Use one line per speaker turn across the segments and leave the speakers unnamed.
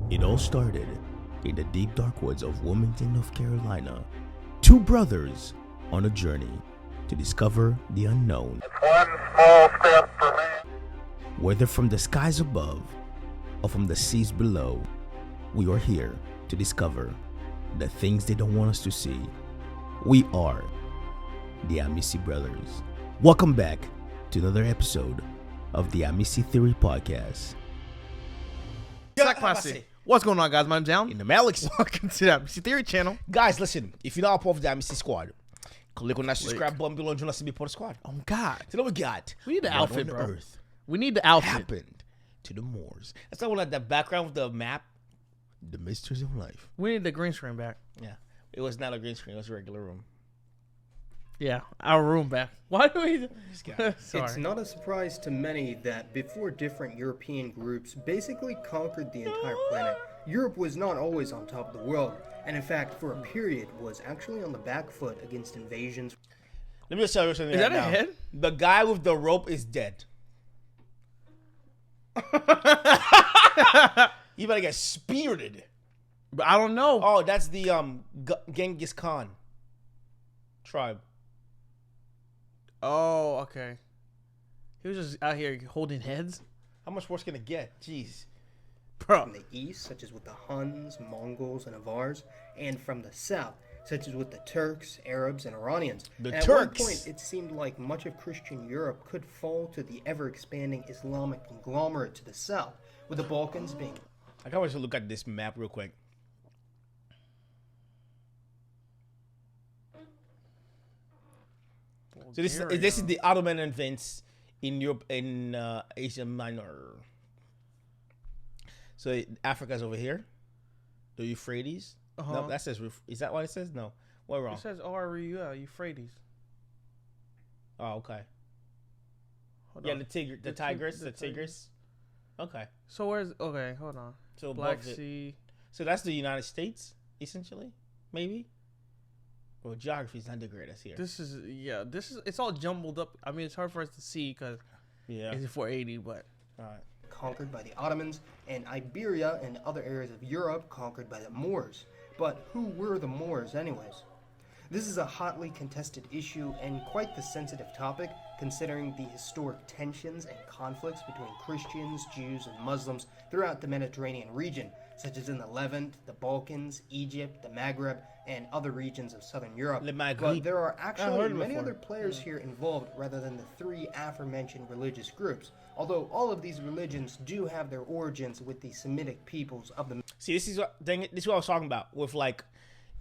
It all started in the deep dark woods of Wilmington, North Carolina. Two brothers on a journey to discover the unknown.
It's one small step for man.
Whether from the skies above or from the seas below, we are here to discover the things they don't want us to see. We are the Amicy brothers. Welcome back to another episode of the Amicy Theory Podcast.
Scotchman. What's going on, guys? My name's Alan.
In the Alex.
Welcome to the Amicy Theory channel.
Guys, listen, if you're not part of the Amicy squad, click on that subscribe button below and join us to be part of the squad.
Oh, God.
So what we got?
We need the
What
outfit,
on
bro.
earth
We need the outfit.
happened to the Moors? That's not like that background with the map. The mysteries of life.
We need the green screen back.
Yeah. It was not a green screen. It was a regular room.
Yeah, our room back. Why do we... Sorry.
It's not a surprise to many that before different European groups basically conquered the entire planet, Europe was not always on top of the world, and in fact, for a period, was actually on the back foot against invasions.
Let me just tell you something
Is
right
that a
now.
head?
The guy with the rope is dead. You better get spirited.
But I don't know.
Oh, that's the Genghis Khan tribe.
Oh, okay. He was just out here holding heads.
How much worse can it get? Jeez.
Bro.
From the east, such as with the Huns, Mongols, and Avars, and from the south, such as with the Turks, Arabs, and Iranians.
The
And
Turks.
At one point, it seemed like much of Christian Europe could fall to the ever-expanding Islamic conglomerate to the south, with the Balkans being...
I can't wait to look at this map real quick. So this is the Ottoman advance in Europe, in Asia Minor. So Africa's over here. The Euphrates. No, that says. Is that what it says? No, what wrong?
It says Euphrates.
Oh, okay.
Hold
Yeah,
on.
the Tigris, the Tigris. Okay,
So where's... Okay, hold on.
so
Black
above it.
Sea.
So that's the United States, essentially, maybe. Well, geography's not the greatest here.
This is... Yeah, this is... It's all jumbled up. I mean, it's hard for us to see because
Yeah.
it's 480, but...
All right.
conquered by the Ottomans, and Iberia and other areas of Europe conquered by the Moors. But who were the Moors anyways? This is a hotly contested issue and quite the sensitive topic, considering the historic tensions and conflicts between Christians, Jews, and Muslims throughout the Mediterranean region, such as in the Levant, the Balkans, Egypt, the Maghreb, and other regions of southern Europe.
Le Maghreb.
But there are
heard
actually
it
many
before.
other players here involved rather than the three aforementioned religious groups, although all of these religions do have their origins with the Semitic peoples of the
See, this is what I was talking about. With like,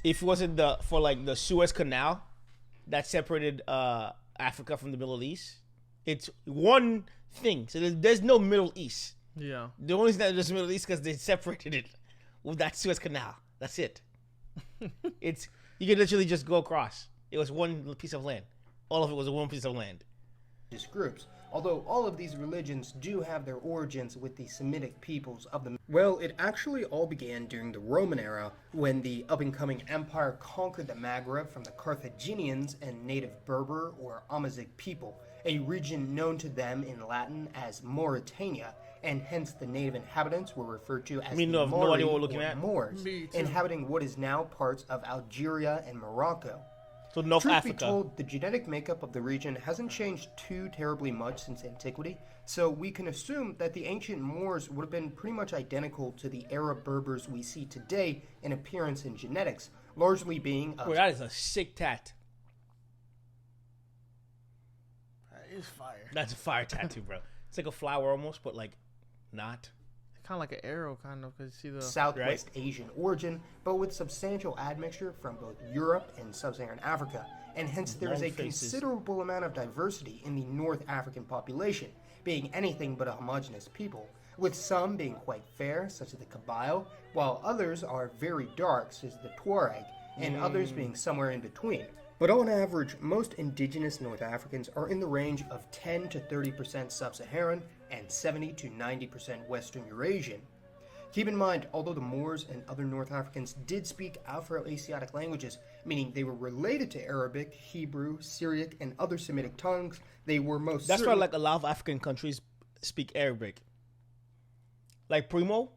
if it wasn't the Suez Canal that separated Africa from the Middle East, it's one thing. So there's no Middle East.
Yeah.
The only reason that there's Middle East because they separated it with that Suez Canal. That's it. It's you can literally just go across. It was one piece of land. All of it was one piece of land.
religious groups, although all of these religions do have their origins with the Semitic peoples of the... Well, it actually all began during the Roman era, when the up-and-coming empire conquered the Maghreb from the Carthaginians and native Berber or Amazigh people, a region known to them in Latin as Mauritania, and hence the native inhabitants were referred to as the
no
Maori
idea what we're looking
or
at.
Moors,
Me too.
inhabiting what is now parts of Algeria and Morocco.
So North
Truth
Africa.
be told, the genetic makeup of the region hasn't changed too terribly much since antiquity, so we can assume that the ancient Moors would have been pretty much identical to the Arab Berbers we see today in appearance and genetics, largely being of...
Boy, that is a sick tat.
That is fire.
That's a fire tattoo, bro. It's like a flower almost, but like not.
Kind of like an arrow, kind of, because you see the...
Southwest Asian origin, but with substantial admixture from both Europe and sub-Saharan Africa, and hence there is a
Long faces.
considerable amount of diversity in the North African population, being anything but a homogeneous people, with some being quite fair, such as the Kabyle, while others are very dark, such as the Tuareg, and others being somewhere in between. But on average, most indigenous North Africans are in the range of 10 to 30% sub-Saharan and 70 to 90% Western Eurasian. Keep in mind, although the Moors and other North Africans did speak Afro-Asiatic languages, meaning they were related to Arabic, Hebrew, Syriac, and other Semitic tongues, they were most
That's why
certainly...
like a lot of African countries speak Arabic. Like Primo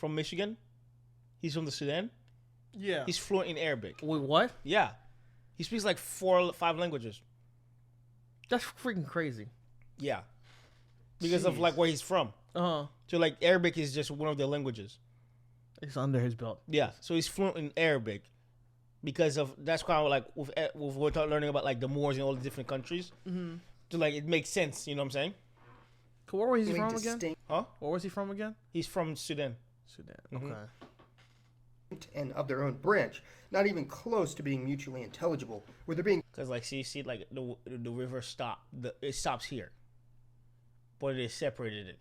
from Michigan. He's from the Sudan.
Yeah.
He's fluent in Arabic.
Wait, what?
Yeah. He speaks like 4 or 5 languages.
That's freaking crazy.
Yeah. Because of like where he's from.
Uh-huh.
So like Arabic is just one of their languages.
It's under his belt.
Yeah. So he's fluent in Arabic. Because of that's kind of like with we're learning about like the Moors in all the different countries. Mm-hmm. So like it makes sense, you know what I'm saying?
Where was he from again?
Huh?
Where was he from again?
He's from Sudan.
Sudan.
Mm-hmm.
Okay.
And of their own branch, not even close to being mutually intelligible, where they're being
Because like see like the river it stops here, but it is separated it.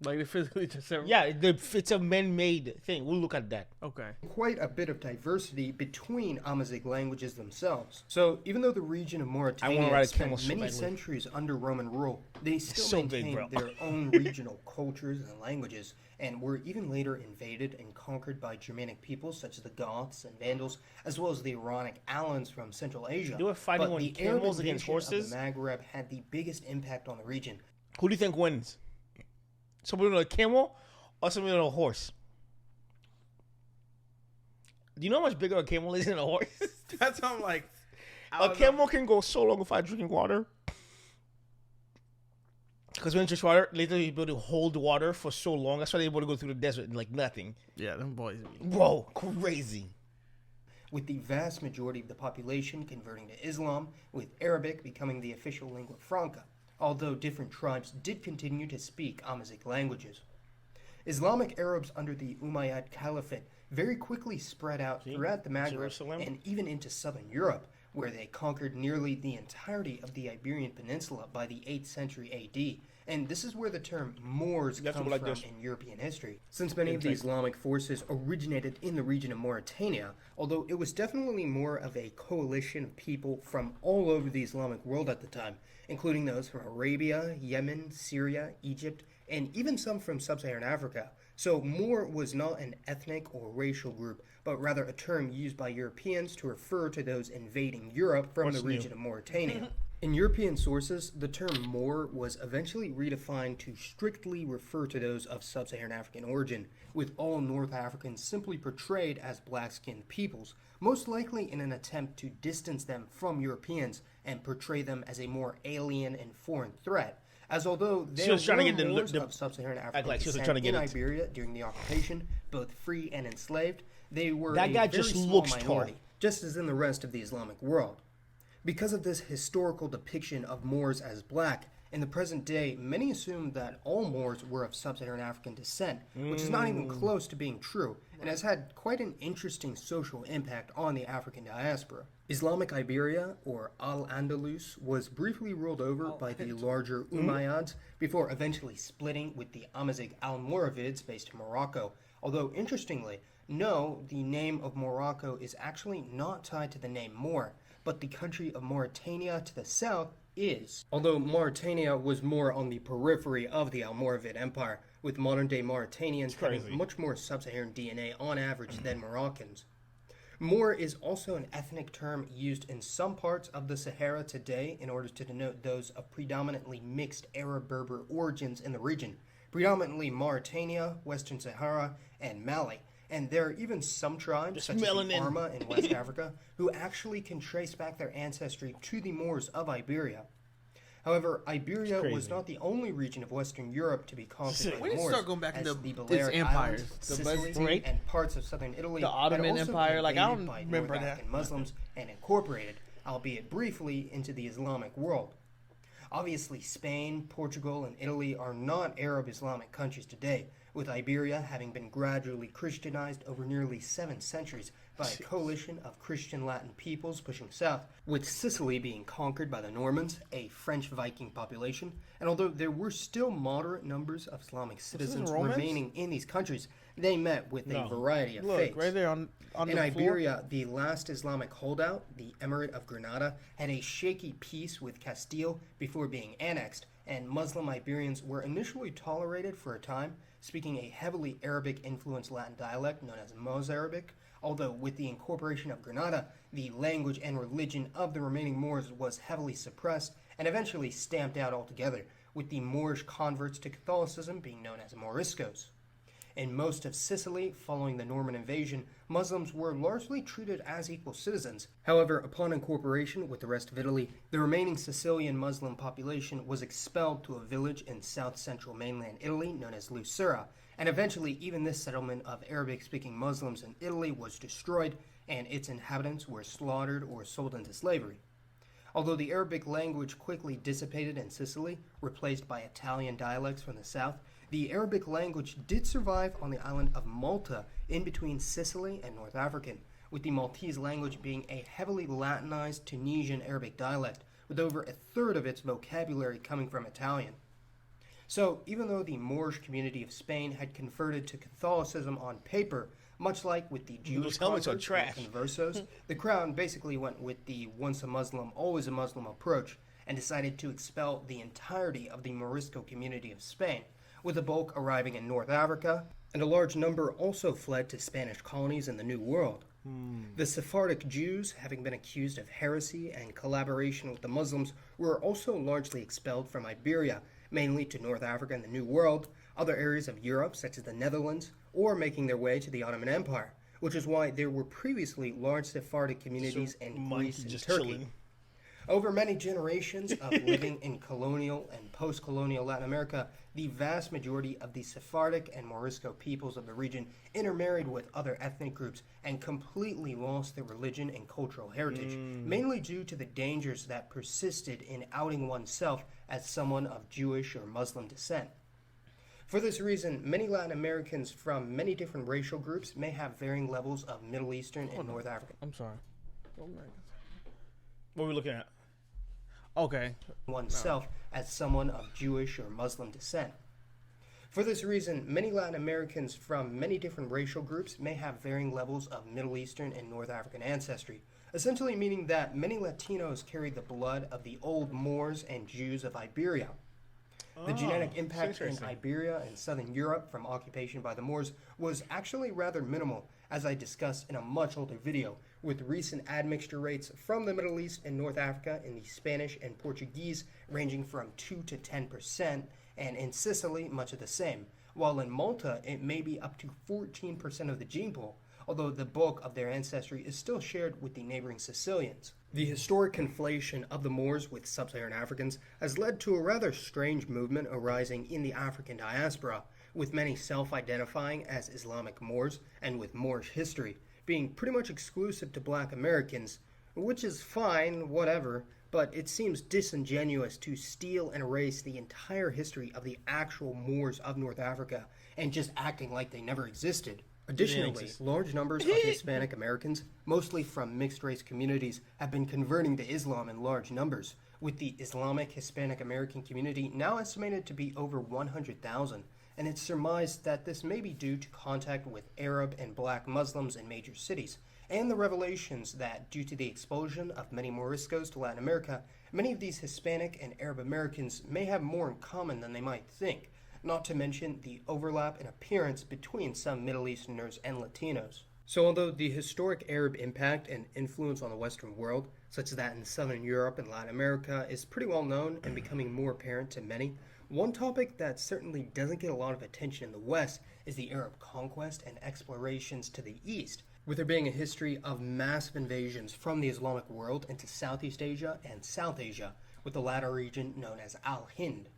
Like they physically just said.
Yeah, it's a man-made thing. We'll look at that.
Okay.
quite a bit of diversity between Amazigh languages themselves. So even though the region of
I wanna
Mauritania
write a
spent
camel shit
many
language.
centuries under Roman rule, they still
so big,
maintained
bro.
their own regional cultures and languages, and were even later invaded and conquered by Germanic peoples such as the Goths and Vandals, as well as the Iranic Alans from Central Asia.
They were fighting
But
on
the
camels
Arab
against
invasion
horses?
of the Maghreb had the biggest impact on the region.
Who do you think wins? Somebody on a camel or somebody on a horse? Do you know how much bigger a camel is than a horse?
That's how I'm like.
A camel can go so long without drinking water. Because when you drink water, later you're able to hold water for so long. That's why they're able to go through the desert and like nothing.
Yeah, them boys.
Bro, crazy.
With the vast majority of the population converting to Islam, with Arabic becoming the official lingua franca, although different tribes did continue to speak Amazigh languages. Islamic Arabs under the Umayyad Caliphate very quickly spread out throughout the Maghreb
Jerusalem?
and even into southern Europe, where they conquered nearly the entirety of the Iberian Peninsula by the 8th century AD. And this is where the term Moors
have to
comes
go like
from
this.
in European history, since many of the Islamic forces originated in the region of Mauritania, although it was definitely more of a coalition of people from all over the Islamic world at the time, including those from Arabia, Yemen, Syria, Egypt, and even some from sub-Saharan Africa. So Moor was not an ethnic or racial group, but rather a term used by Europeans to refer to those invading Europe from the region of Mauritania. In European sources, the term Moor was eventually redefined to strictly refer to those of sub-Saharan African origin, with all North Africans simply portrayed as black-skinned peoples, most likely in an attempt to distance them from Europeans and portray them as a more alien and foreign threat. As although
She
there
was trying to
were
get the-
Moors
the-
of sub-Saharan African
like she was
descent
trying to get
in
it.
Iberia during the occupation, both free and enslaved, they were
That
a
guy
very
just
small
looks tall.
minority, just as in the rest of the Islamic world. Because of this historical depiction of Moors as black, in the present day, many assume that all Moors were of sub-Saharan African descent, which is not even close to being true, and has had quite an interesting social impact on the African diaspora. Islamic Iberia, or Al-Andalus, was briefly ruled over by the larger Umayyads before eventually splitting with the Amazigh Almoravids based in Morocco. Although, interestingly, no, the name of Morocco is actually not tied to the name Moor, but the country of Mauritania to the south is. Although Mauritania was more on the periphery of the Almoravid Empire, with modern-day Mauritanians having much more sub-Saharan DNA on average than Moroccans. Moor is also an ethnic term used in some parts of the Sahara today in order to denote those of predominantly mixed Arab-Berber origins in the region, predominantly Mauritania, Western Sahara, and Mali. And there are even some tribes, such as the Arma in West Africa, who actually can trace back their ancestry to the Moors of Iberia. However, Iberia was not the only region of Western Europe to be conquered by
We need to
Moors,
start going back
as
into
the
its
Balearic
empires.
Islands,
The
Sicily, and parts of southern Italy.
The Ottoman
had also
Empire,
been
like, I don't
invaded by
remember
North
that.
African Muslims and incorporated, albeit briefly, into the Islamic world. Obviously, Spain, Portugal, and Italy are not Arab Islamic countries today, with Iberia having been gradually Christianized over nearly 7 centuries by a coalition of Christian Latin peoples pushing south, with Sicily being conquered by the Normans, a French Viking population, and although there were still moderate numbers of Islamic citizens
Romans?
remaining in these countries, they met with a variety of fates.
Right there on
In
the
Iberia, the last Islamic holdout, the Emirate of Granada, had a shaky peace with Castile before being annexed, and Muslim Iberians were initially tolerated for a time, speaking a heavily Arabic-influenced Latin dialect known as Mozarabic, although with the incorporation of Granada, the language and religion of the remaining Moors was heavily suppressed and eventually stamped out altogether, with the Moorish converts to Catholicism being known as Moriscos. In most of Sicily, following the Norman invasion, Muslims were largely treated as equal citizens. However, upon incorporation with the rest of Italy, the remaining Sicilian Muslim population was expelled to a village in south-central mainland Italy known as Lucera, and eventually even this settlement of Arabic-speaking Muslims in Italy was destroyed, and its inhabitants were slaughtered or sold into slavery. Although the Arabic language quickly dissipated in Sicily, replaced by Italian dialects from the south, the Arabic language did survive on the island of Malta in between Sicily and North African, with the Maltese language being a heavily Latinized Tunisian Arabic dialect, with over a third of its vocabulary coming from Italian. So, even though the Moorish community of Spain had converted to Catholicism on paper, much like with the Jewish
helmets are
converts
trash.
and conversos, the crown basically went with the once a Muslim, always a Muslim approach and decided to expel the entirety of the Morisco community of Spain, with the bulk arriving in North Africa, and a large number also fled to Spanish colonies in the New World. The Sephardic Jews, having been accused of heresy and collaboration with the Muslims, were also largely expelled from Iberia, mainly to North Africa and the New World, other areas of Europe such as the Netherlands, or making their way to the Ottoman Empire, which is why there were previously large Sephardic communities in Greece and Turkey.
Chilling.
Over many generations of living in colonial and post-colonial Latin America, the vast majority of the Sephardic and Morisco peoples of the region intermarried with other ethnic groups and completely lost their religion and cultural heritage, mainly due to the dangers that persisted in outing oneself as someone of Jewish or Muslim descent. For this reason, many Latin Americans from many different racial groups may have varying levels of Middle Eastern and North African
I'm sorry.
What are we looking at?
Okay.
oneself as someone of Jewish or Muslim descent. For this reason, many Latin Americans from many different racial groups may have varying levels of Middle Eastern and North African ancestry, essentially meaning that many Latinos carry the blood of the old Moors and Jews of Iberia. The genetic impact in Iberia and southern Europe from occupation by the Moors was actually rather minimal, as I discussed in a much older video, with recent admixture rates from the Middle East and North Africa in the Spanish and Portuguese ranging from 2 to 10%, and in Sicily much of the same, while in Malta it may be up to 14% of the gene pool, although the bulk of their ancestry is still shared with the neighboring Sicilians. The historic conflation of the Moors with sub-Saharan Africans has led to a rather strange movement arising in the African diaspora, with many self-identifying as Islamic Moors and with Moorish history being pretty much exclusive to black Americans, which is fine, whatever, but it seems disingenuous to steal and erase the entire history of the actual Moors of North Africa and just acting like they never existed. Additionally, large numbers of Hispanic Americans, mostly from mixed-race communities, have been converting to Islam in large numbers, with the Islamic Hispanic American community now estimated to be over 100,000, and it's surmised that this may be due to contact with Arab and black Muslims in major cities, and the revelations that, due to the expulsion of many Moriscos to Latin America, many of these Hispanic and Arab Americans may have more in common than they might think, not to mention the overlap in appearance between some Middle Easterners and Latinos. So although the historic Arab impact and influence on the Western world, such as that in Southern Europe and Latin America, is pretty well known and becoming more apparent to many, one topic that certainly doesn't get a lot of attention in the West is the Arab conquest and explorations to the East, with there being a history of massive invasions from the Islamic world into Southeast Asia and South Asia, with the latter region known as Al-Hind.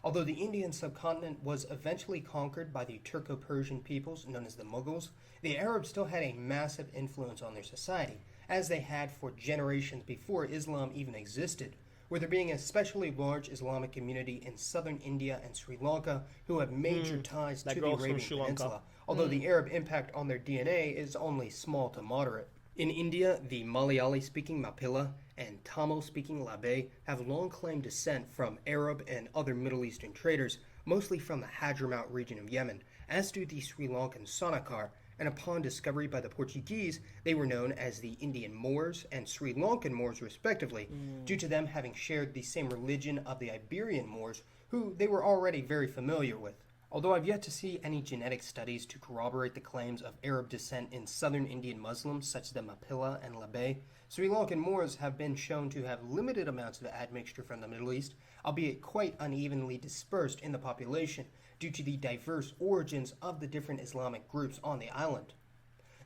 Although the Indian subcontinent was eventually conquered by the Turco-Persian peoples known as the Mughals, the Arabs still had a massive influence on their society, as they had for generations before Islam even existed, with there being an especially large Islamic community in southern India and Sri Lanka who have major ties to the Arabian Peninsula, although the Arab impact on their DNA is only small to moderate. In India, the Malayali-speaking Mappila and Tamil-speaking Labe have long claimed descent from Arab and other Middle Eastern traders, mostly from the Hadramaut region of Yemen, as do the Sri Lankan Sanakar, and upon discovery by the Portuguese, they were known as the Indian Moors and Sri Lankan Moors respectively, due to them having shared the same religion of the Iberian Moors, who they were already very familiar with. Although I've yet to see any genetic studies to corroborate the claims of Arab descent in southern Indian Muslims such as the Mappila and Labe, Sri Lankan Moors have been shown to have limited amounts of admixture from the Middle East, albeit quite unevenly dispersed in the population, due to the diverse origins of the different Islamic groups on the island.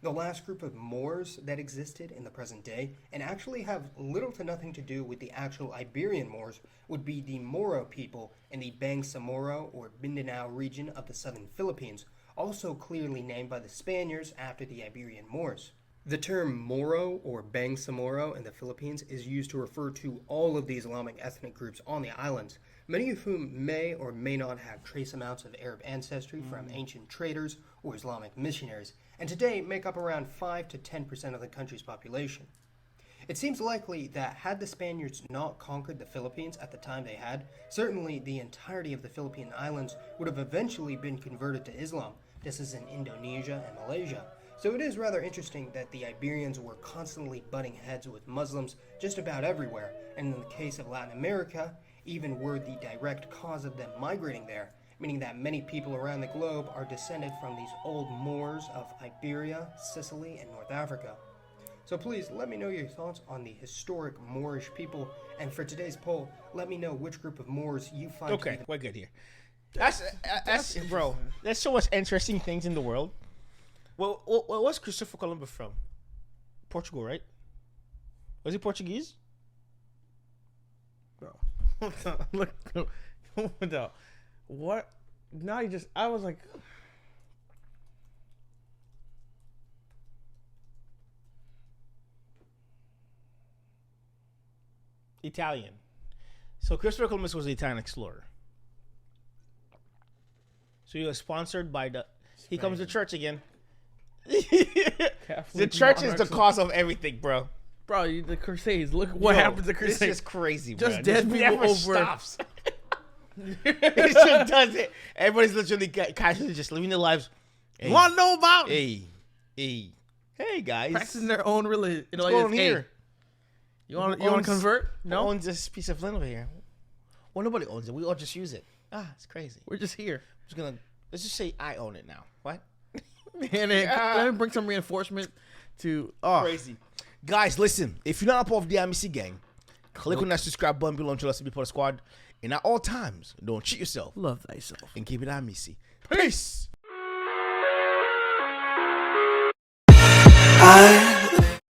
The last group of Moors that existed in the present day, and actually have little to nothing to do with the actual Iberian Moors, would be the Moro people in the Bangsamoro or Mindanao region of the southern Philippines, also clearly named by the Spaniards after the Iberian Moors. The term Moro or Bangsamoro in the Philippines is used to refer to all of the Islamic ethnic groups on the islands, many of whom may or may not have trace amounts of Arab ancestry from ancient traders or Islamic missionaries, and today make up around 5 to 10% of the country's population. It seems likely that had the Spaniards not conquered the Philippines at the time they had, certainly the entirety of the Philippine Islands would have eventually been converted to Islam, just as in Indonesia and Malaysia. So it is rather interesting that the Iberians were constantly butting heads with Muslims just about everywhere, and in the case of Latin America, even were the direct cause of them migrating there, meaning that many people around the globe are descended from these old Moors of Iberia, Sicily, and North Africa. So please let me know your thoughts on the historic Moorish people, and for today's poll, let me know which group of Moors you find to be the...
We're good here. That's bro. There's so much interesting things in the world. Well, what's Christopher Columbus from? Portugal, right? Was he Portuguese?
Bro. Look, no. What? Now you just, I was like,
Italian. So Christopher Columbus was the Italian explorer. So he was sponsored by the... He comes to church again. The church is the cause of everything, bro.
Bro, the Crusades. Look what happened to the Crusades.
This is crazy, bro.
Just dead people
never
over.
Stops. It just does it. Everybody's literally casually just living their lives. Hey,
You want to know about?
Hey guys.
Practicing their own religion.
What's going on here?
You want to convert?
Who
No,
owns this piece of land over here? Well, nobody owns it. We all just use it. It's crazy.
we're just here.
Let's just say I own it now. What?
And then let me bring some reinforcement to
Crazy. Guys, listen. If you're not a part of the Amicy gang, click on that subscribe button below and join us to be part of the squad. And at all times, don't cheat yourself
Love thyself.
and keep it Amicy. Peace.
I